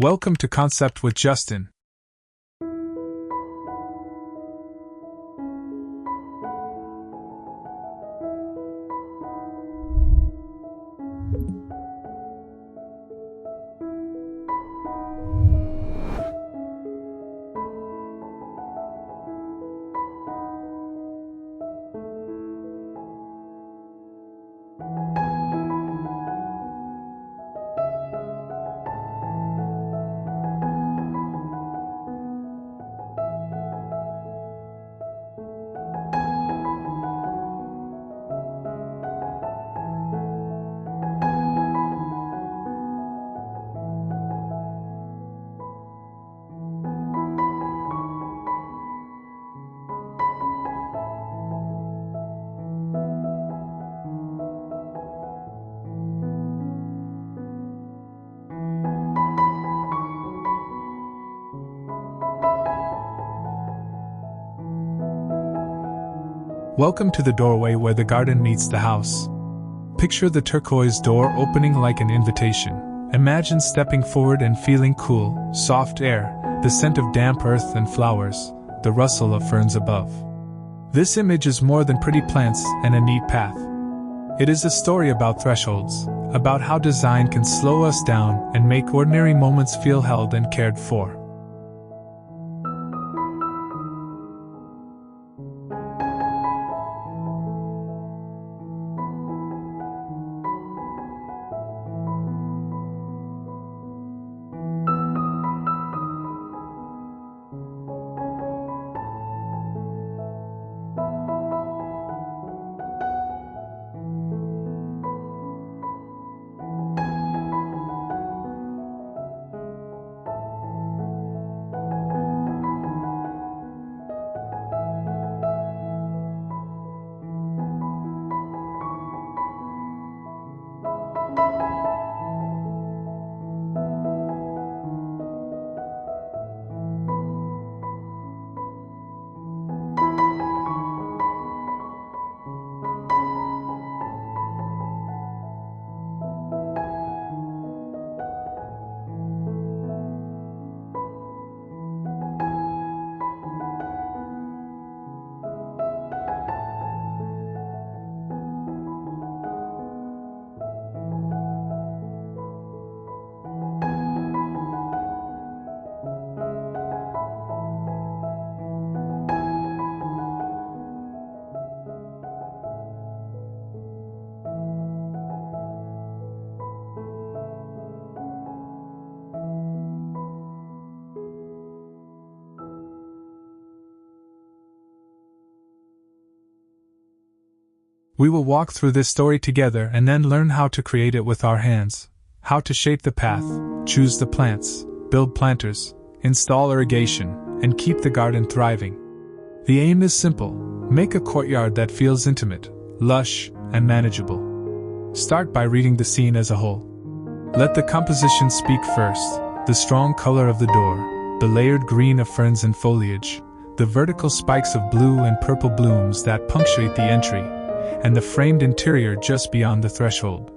Welcome to Concept with Justin. Welcome to the doorway where the garden meets the house. Picture the turquoise door opening like an invitation. Imagine stepping forward and feeling cool, soft air, the scent of damp earth and flowers, the rustle of ferns above. This image is more than pretty plants and a neat path. It is a story about thresholds, about how design can slow us down and make ordinary moments feel held and cared for. We will walk through this story together and then learn how to create it with our hands, how to shape the path, choose the plants, build planters, install irrigation, and keep the garden thriving. The aim is simple: make a courtyard that feels intimate, lush, and manageable. Start by reading the scene as a whole. Let the composition speak first: the strong color of the door, the layered green of ferns and foliage, the vertical spikes of blue and purple blooms that punctuate the entry, and the framed interior just beyond the threshold.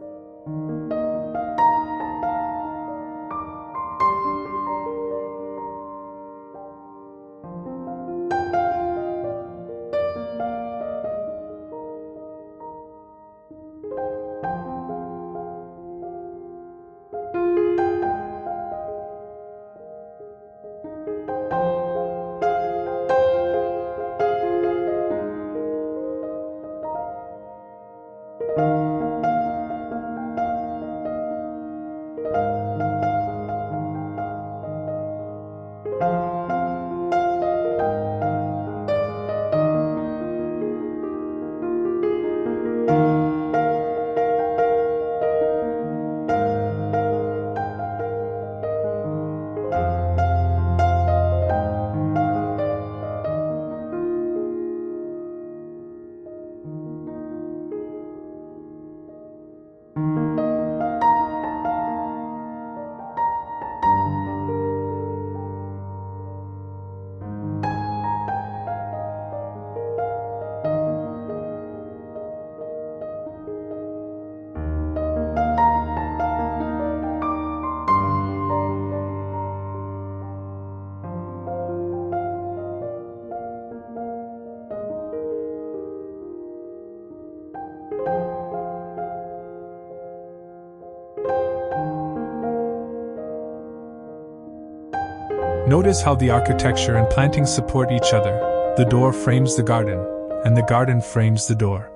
Notice how the architecture and plantings support each other. The door frames the garden, and the garden frames the door.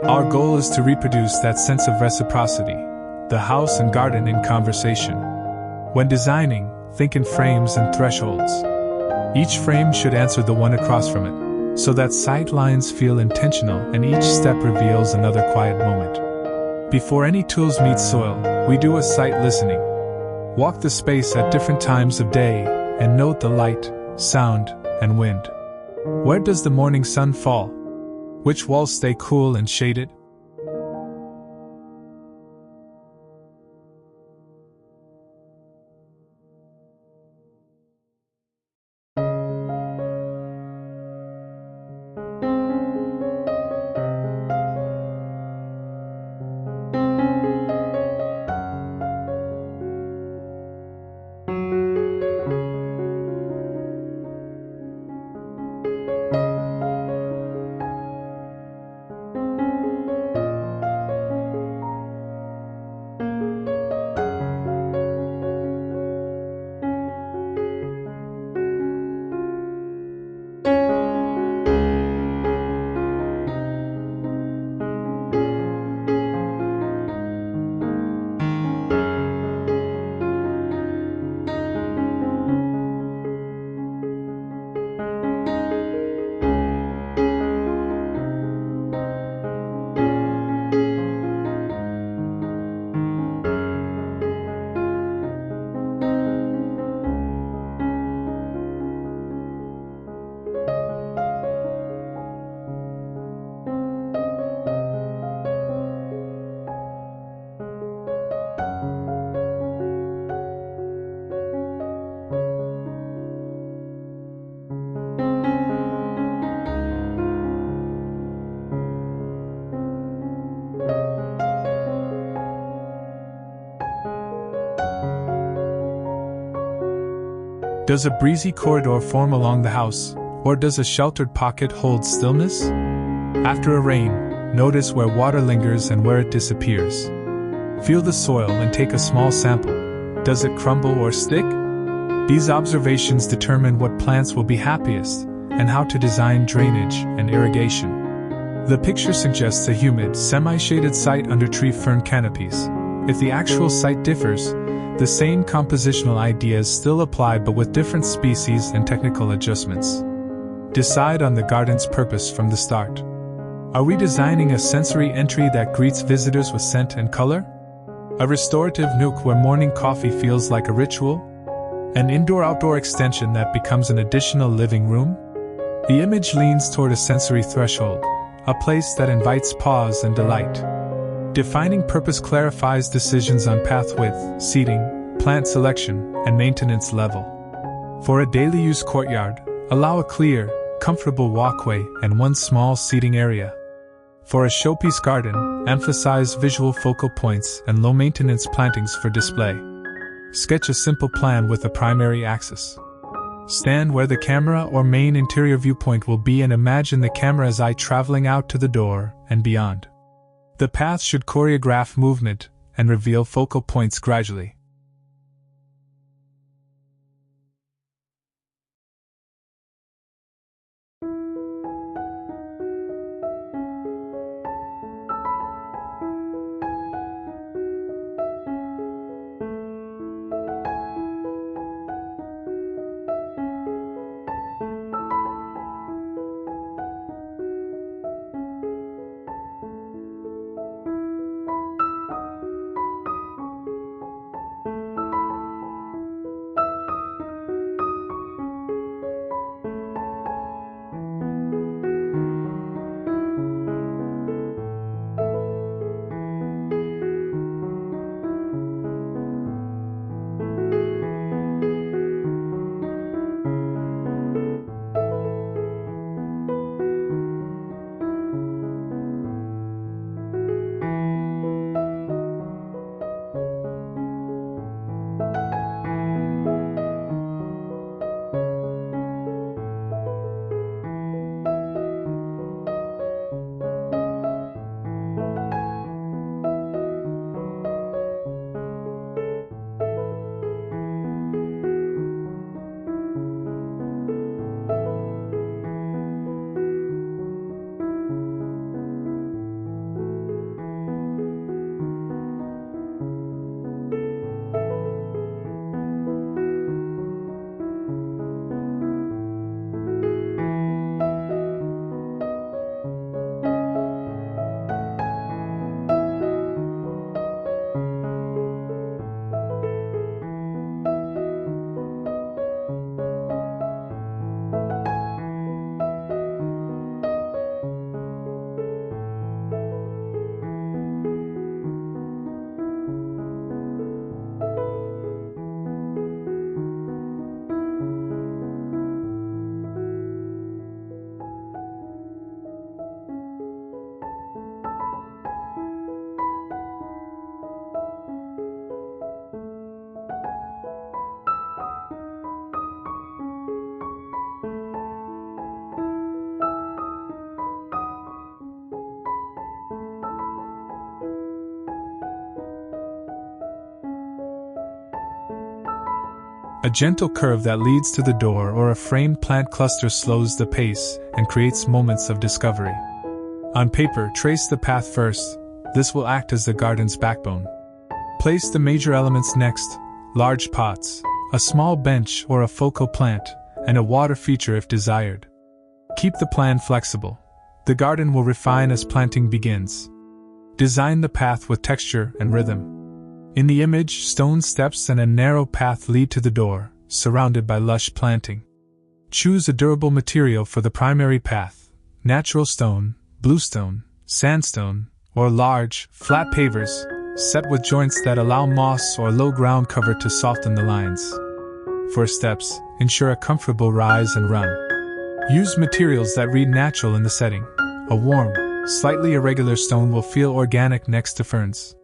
Our goal is to reproduce that sense of reciprocity, the house and garden in conversation. When designing, think in frames and thresholds. Each frame should answer the one across from it, so that sight lines feel intentional and each step reveals another quiet moment. Before any tools meet soil, we do a sight listening. Walk the space at different times of day and note the light, sound, and wind. Where does the morning sun fall? Which walls stay cool and shaded? Does a breezy corridor form along the house, or does a sheltered pocket hold stillness? After a rain, notice where water lingers and where it disappears. Feel the soil and take a small sample. Does it crumble or stick? These observations determine what plants will be happiest and how to design drainage and irrigation. The picture suggests a humid, semi-shaded site under tree fern canopies. If the actual site differs, the same compositional ideas still apply but with different species and technical adjustments. Decide on the garden's purpose from the start. Are we designing a sensory entry that greets visitors with scent and color? A restorative nook where morning coffee feels like a ritual? An indoor-outdoor extension that becomes an additional living room? The image leans toward a sensory threshold, a place that invites pause and delight. Defining purpose clarifies decisions on path width, seating, plant selection, and maintenance level. For a daily use courtyard, allow a clear, comfortable walkway and one small seating area. For a showpiece garden, emphasize visual focal points and low-maintenance plantings for display. Sketch a simple plan with a primary axis. Stand where the camera or main interior viewpoint will be and imagine the camera's eye traveling out to the door and beyond. The path should choreograph movement and reveal focal points gradually. A gentle curve that leads to the door or a framed plant cluster slows the pace and creates moments of discovery. On paper, trace the path first. This will act as the garden's backbone. Place the major elements next: large pots, a small bench or a focal plant, and a water feature if desired. Keep the plan flexible. The garden will refine as planting begins. Design the path with texture and rhythm. In the image, stone steps and a narrow path lead to the door, surrounded by lush planting. Choose a durable material for the primary path: natural stone, bluestone, sandstone, or large, flat pavers, set with joints that allow moss or low ground cover to soften the lines. For steps, ensure a comfortable rise and run. Use materials that read natural in the setting. A warm, slightly irregular stone will feel organic next to ferns.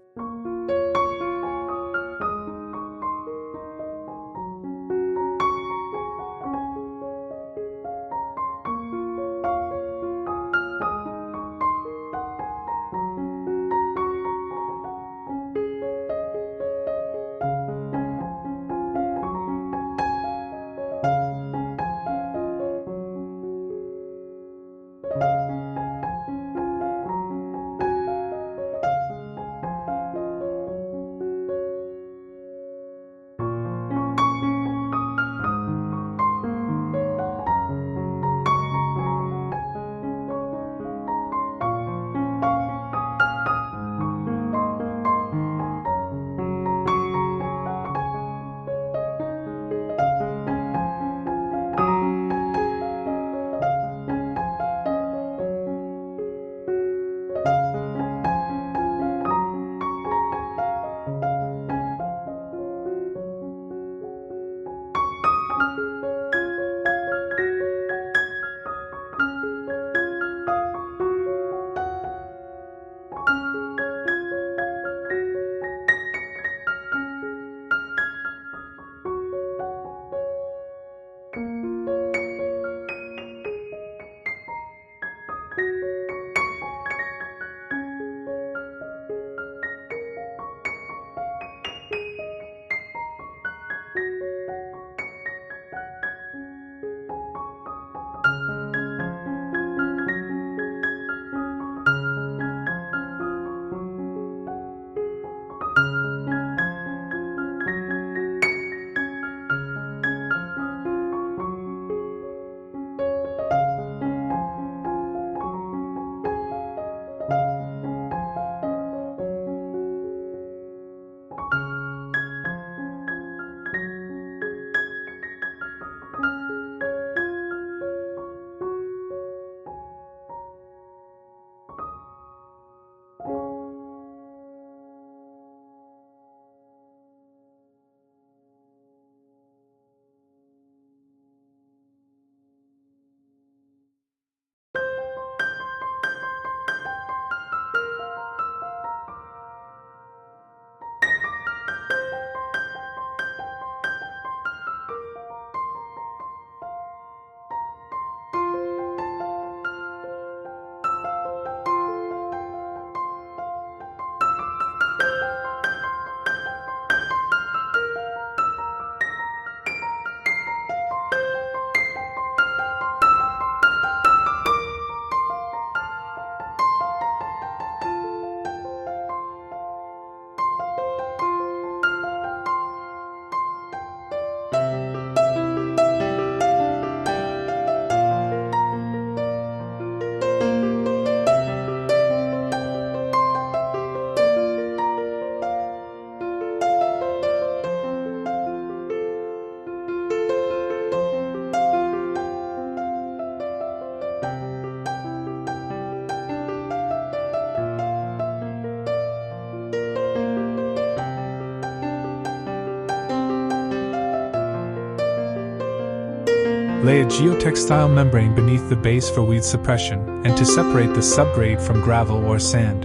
Lay a geotextile membrane beneath the base for weed suppression and to separate the subgrade from gravel or sand.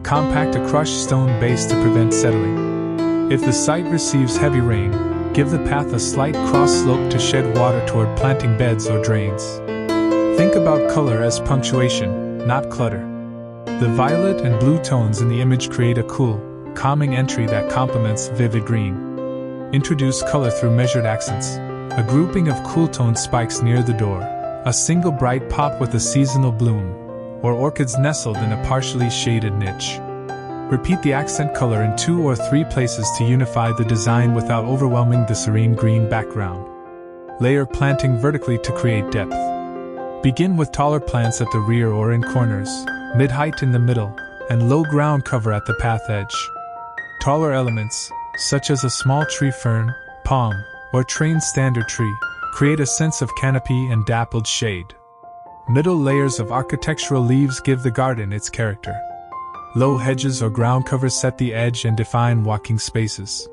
Compact a crushed stone base to prevent settling. If the site receives heavy rain, give the path a slight cross slope to shed water toward planting beds or drains. Think about color as punctuation, not clutter. The violet and blue tones in the image create a cool, calming entry that complements vivid green. Introduce color through measured accents. A grouping of cool-toned spikes near the door, a single bright pop with a seasonal bloom, or orchids nestled in a partially shaded niche. Repeat the accent color in 2 or 3 places to unify the design without overwhelming the serene green background. Layer planting vertically to create depth. Begin with taller plants at the rear or in corners, mid-height in the middle, and low ground cover at the path edge. Taller elements, such as a small tree fern, palm, or trained standard tree, create a sense of canopy and dappled shade. Middle layers of architectural leaves give the garden its character. Low hedges or ground covers set the edge and define walking spaces.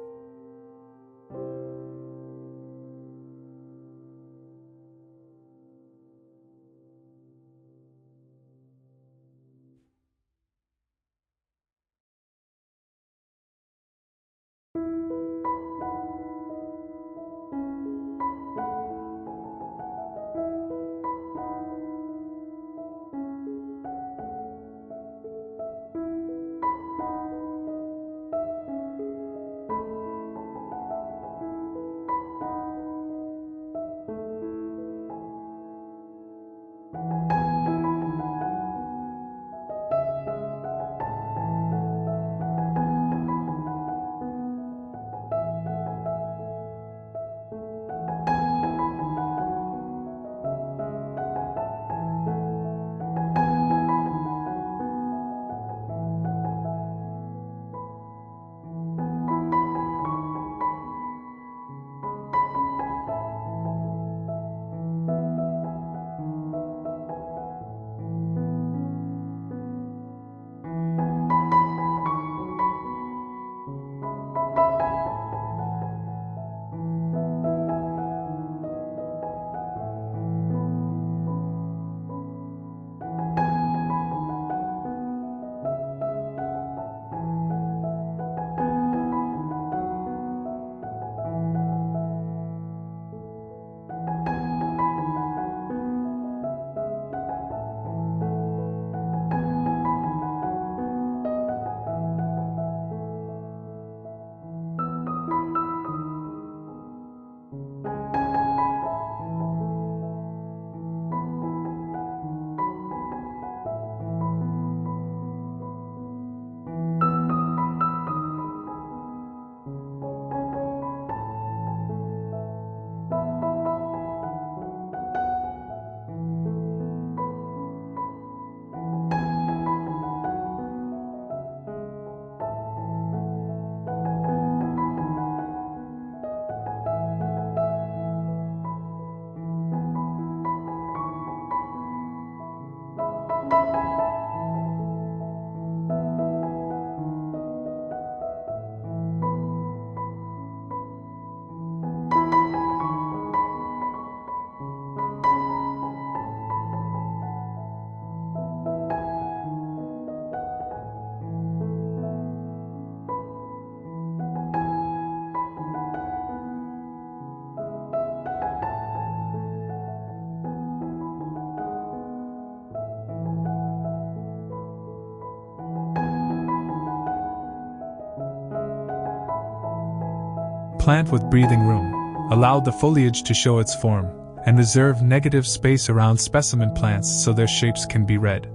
Plant with breathing room. Allow the foliage to show its form, and reserve negative space around specimen plants so their shapes can be read.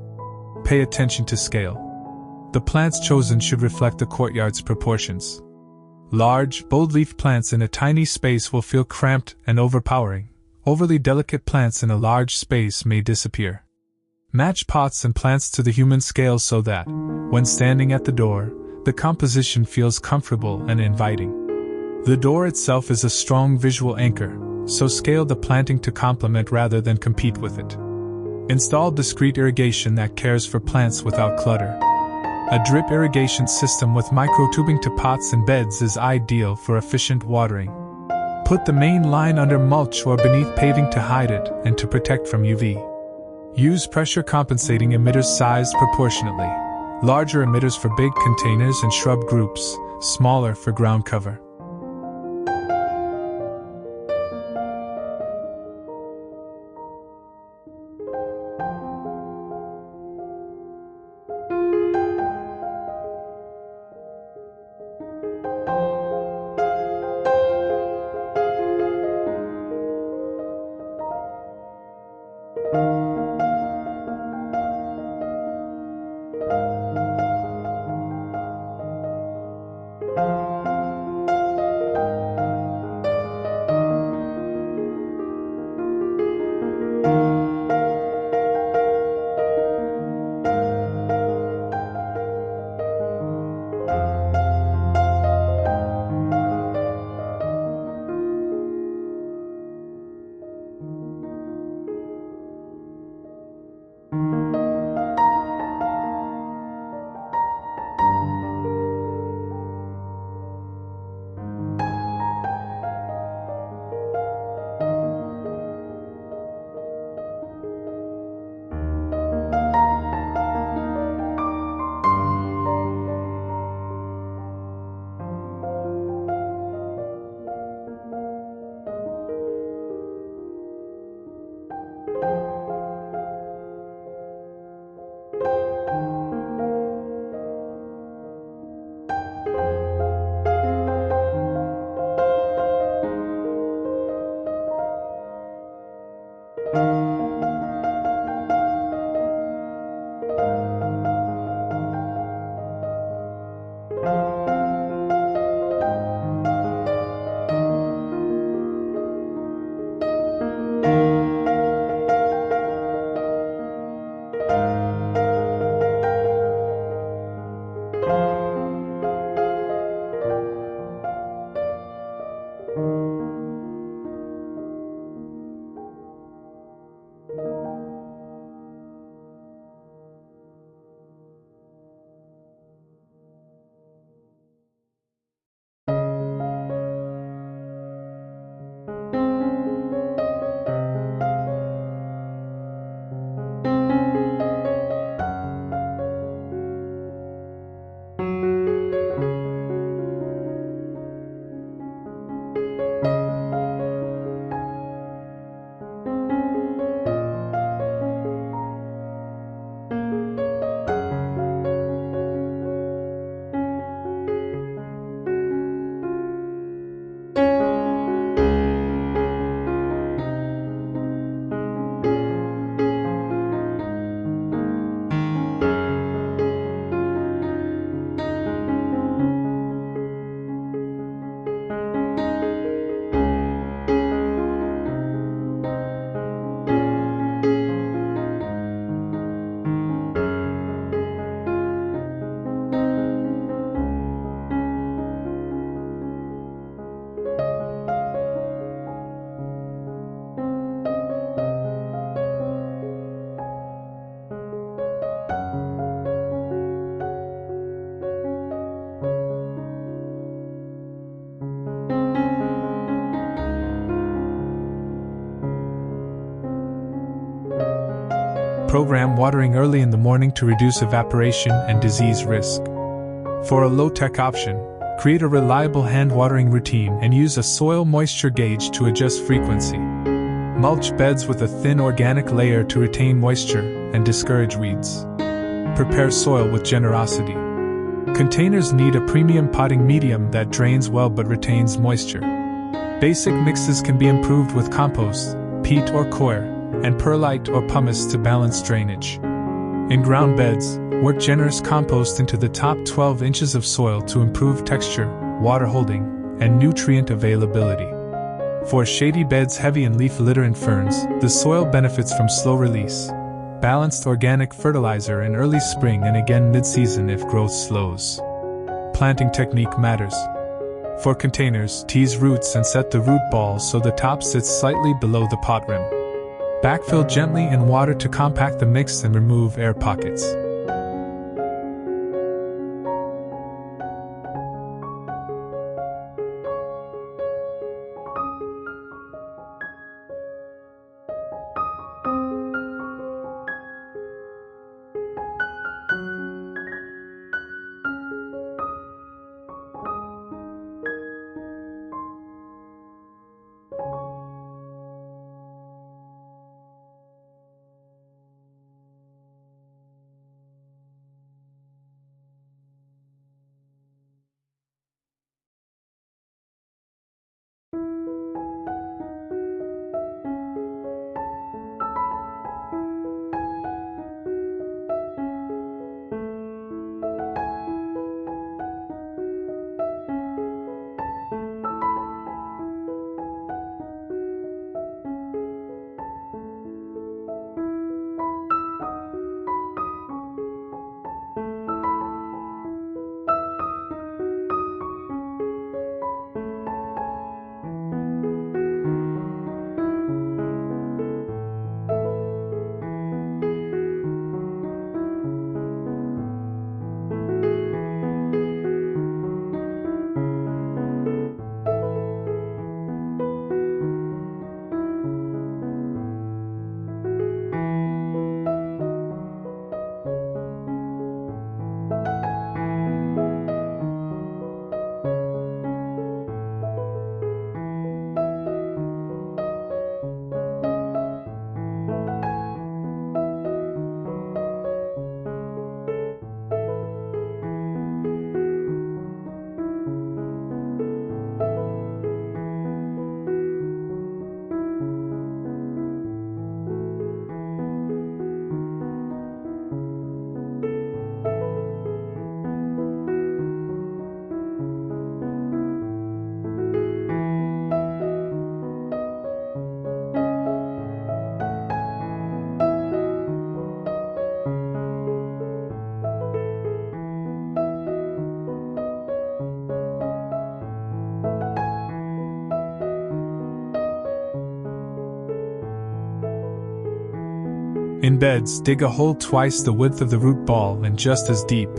Pay attention to scale. The plants chosen should reflect the courtyard's proportions. Large, bold-leaf plants in a tiny space will feel cramped and overpowering. Overly delicate plants in a large space may disappear. Match pots and plants to the human scale so that, when standing at the door, the composition feels comfortable and inviting. The door itself is a strong visual anchor, so scale the planting to complement rather than compete with it. Install discrete irrigation that cares for plants without clutter. A drip irrigation system with microtubing to pots and beds is ideal for efficient watering. Put the main line under mulch or beneath paving to hide it and to protect from UV. Use pressure compensating emitters sized proportionately. Larger emitters for big containers and shrub groups, smaller for ground cover. Program watering early in the morning to reduce evaporation and disease risk. For a low-tech option, create a reliable hand watering routine and use a soil moisture gauge to adjust frequency. Mulch beds with a thin organic layer to retain moisture and discourage weeds. Prepare soil with generosity. Containers need a premium potting medium that drains well but retains moisture. Basic mixes can be improved with compost, peat or coir, and perlite or pumice to balance drainage. In ground beds, work generous compost into the top 12 inches of soil to improve texture, water holding, and nutrient availability. For shady beds heavy in leaf litter and ferns, the soil benefits from slow release. Balanced organic fertilizer in early spring and again mid-season if growth slows. Planting technique matters. For containers, tease roots and set the root ball so the top sits slightly below the pot rim. Backfill gently in water to compact the mix and remove air pockets. In beds, dig a hole twice the width of the root ball and just as deep.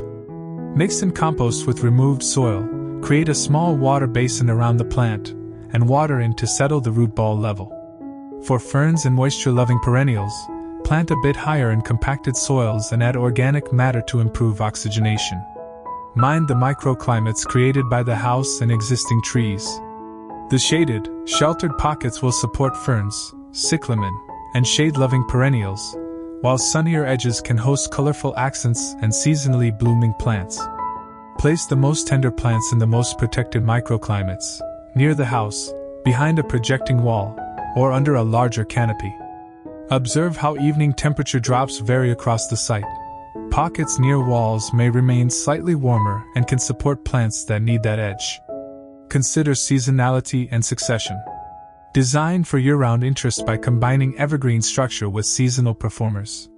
Mix in compost with removed soil, create a small water basin around the plant, and water in to settle the root ball level. For ferns and moisture-loving perennials, plant a bit higher in compacted soils and add organic matter to improve oxygenation. Mind the microclimates created by the house and existing trees. The shaded, sheltered pockets will support ferns, cyclamen, and shade-loving perennials, while sunnier edges can host colorful accents and seasonally blooming plants. Place the most tender plants in the most protected microclimates, near the house, behind a projecting wall, or under a larger canopy. Observe how evening temperature drops vary across the site. Pockets near walls may remain slightly warmer and can support plants that need that edge. Consider seasonality and succession. Design for year-round interest by combining evergreen structure with seasonal performers.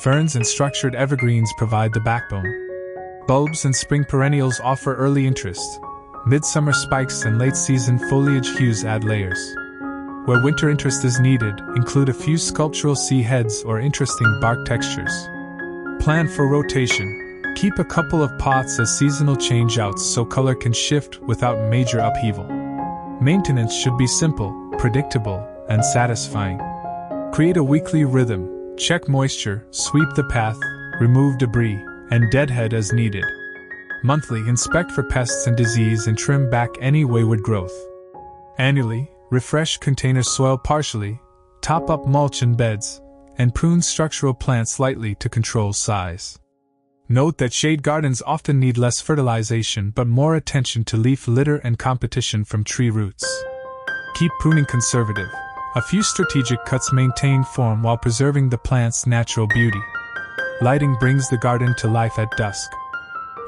Ferns and structured evergreens provide the backbone. Bulbs and spring perennials offer early interest. Midsummer spikes and late-season foliage hues add layers. Where winter interest is needed, include a few sculptural sea heads or interesting bark textures. Plan for rotation. Keep a couple of pots as seasonal change-outs so color can shift without major upheaval. Maintenance should be simple, predictable, and satisfying. Create a weekly rhythm. Check moisture, sweep the path, remove debris, and deadhead as needed. Monthly, inspect for pests and disease and trim back any wayward growth. Annually, refresh container soil partially, top up mulch and beds, and prune structural plants lightly to control size. Note that shade gardens often need less fertilization but more attention to leaf litter and competition from tree roots. Keep pruning conservative. A few strategic cuts maintain form while preserving the plant's natural beauty. Lighting brings the garden to life at dusk.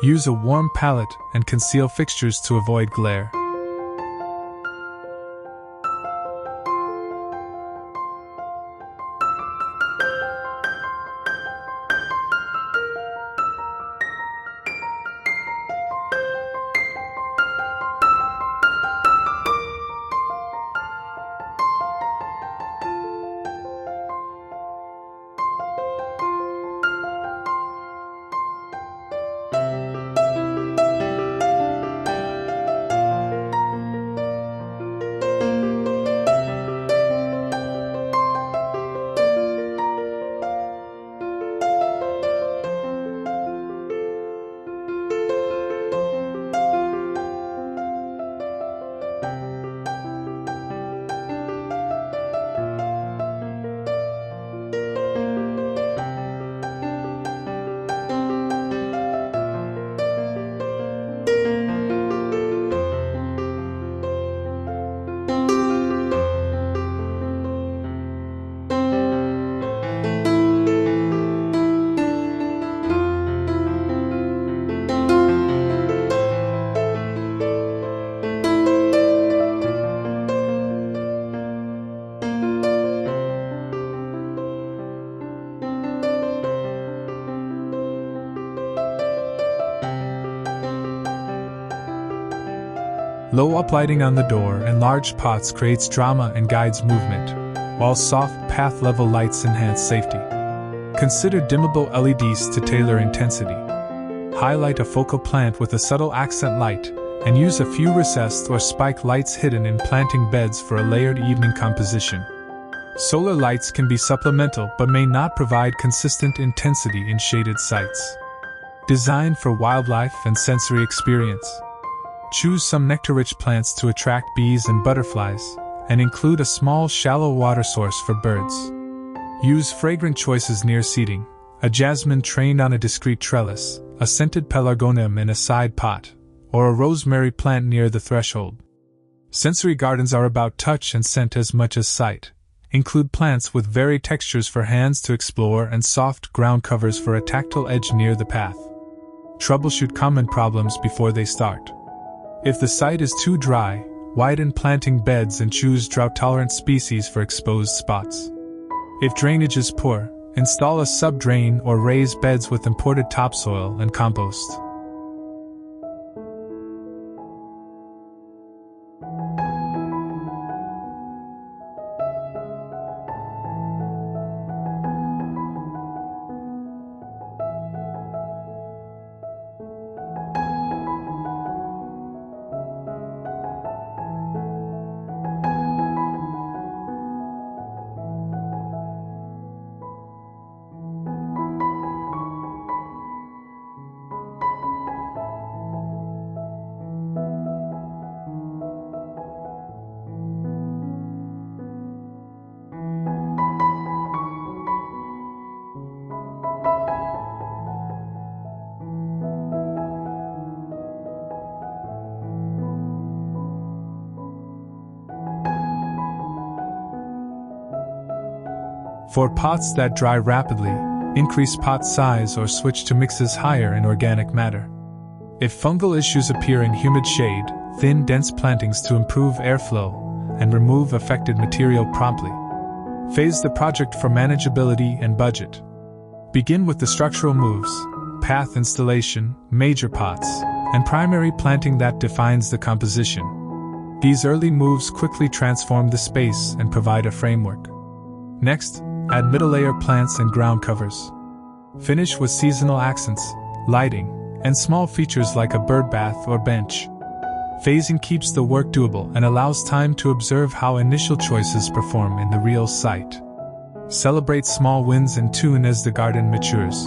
Use a warm palette and conceal fixtures to avoid glare. Low uplighting on the door and large pots creates drama and guides movement, while soft path-level lights enhance safety. Consider dimmable LEDs to tailor intensity. Highlight a focal plant with a subtle accent light, and use a few recessed or spike lights hidden in planting beds for a layered evening composition. Solar lights can be supplemental but may not provide consistent intensity in shaded sites. Designed for wildlife and sensory experience. Choose some nectar-rich plants to attract bees and butterflies, and include a small shallow water source for birds. Use fragrant choices near seating, a jasmine trained on a discreet trellis, a scented pelargonium in a side pot, or a rosemary plant near the threshold. Sensory gardens are about touch and scent as much as sight. Include plants with varied textures for hands to explore and soft ground covers for a tactile edge near the path. Troubleshoot common problems before they start. If the site is too dry, widen planting beds and choose drought-tolerant species for exposed spots. If drainage is poor, install a sub-drain or raise beds with imported topsoil and compost. For pots that dry rapidly, increase pot size or switch to mixes higher in organic matter. If fungal issues appear in humid shade, thin dense plantings to improve airflow and remove affected material promptly. Phase the project for manageability and budget. Begin with the structural moves: path installation, major pots, and primary planting that defines the composition. These early moves quickly transform the space and provide a framework. Next, add middle layer plants and ground covers. Finish with seasonal accents, lighting, and small features like a birdbath or bench. Phasing keeps the work doable and allows time to observe how initial choices perform in the real site. Celebrate small wins and tune as the garden matures.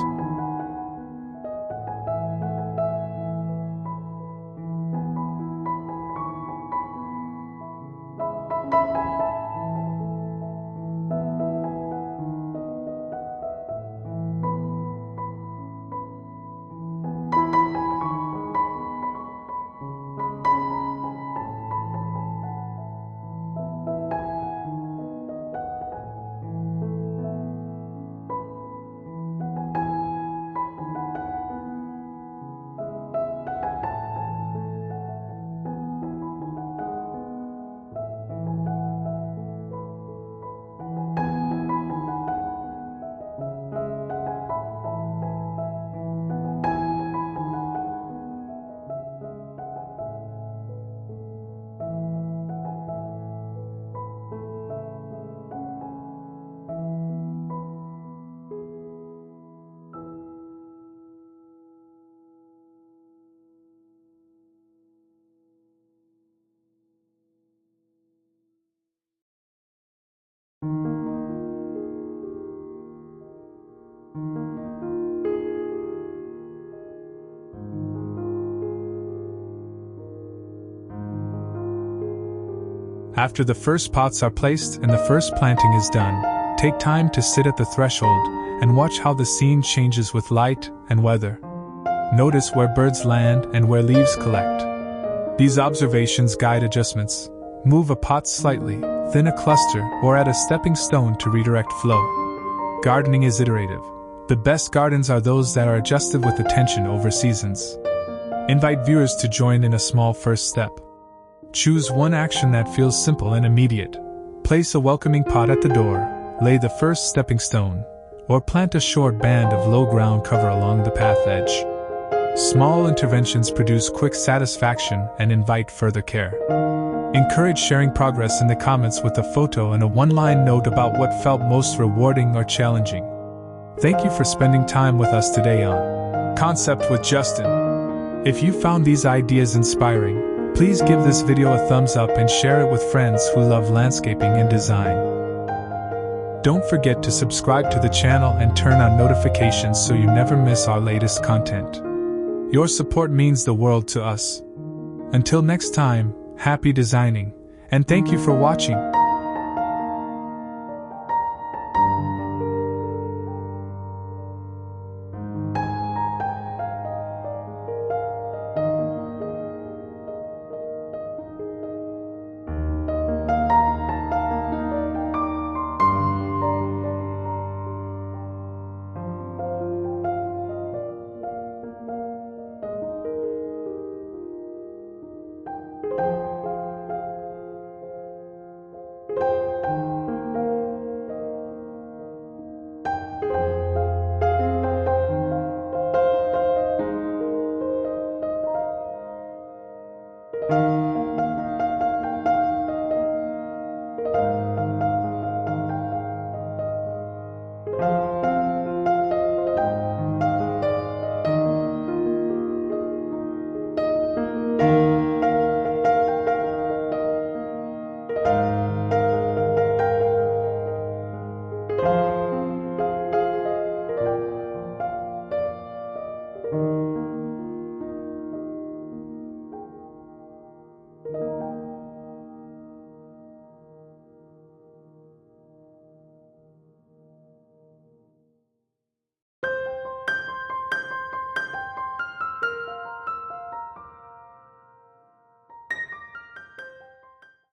After the first pots are placed and the first planting is done, take time to sit at the threshold and watch how the scene changes with light and weather. Notice where birds land and where leaves collect. These observations guide adjustments. Move a pot slightly, thin a cluster, or add a stepping stone to redirect flow. Gardening is iterative. The best gardens are those that are adjusted with attention over seasons. Invite viewers to join in a small first step. Choose one action that feels simple and immediate. Place a welcoming pot at the door, lay the first stepping stone, or plant a short band of low ground cover along the path edge. Small interventions produce quick satisfaction and invite further care. Encourage sharing progress in the comments with a photo and a one-line note about what felt most rewarding or challenging. Thank you for spending time with us today on Concept with Justin. If you found these ideas inspiring, please give this video a thumbs up and share it with friends who love landscaping and design. Don't forget to subscribe to the channel and turn on notifications so you never miss our latest content. Your support means the world to us. Until next time, happy designing, and thank you for watching.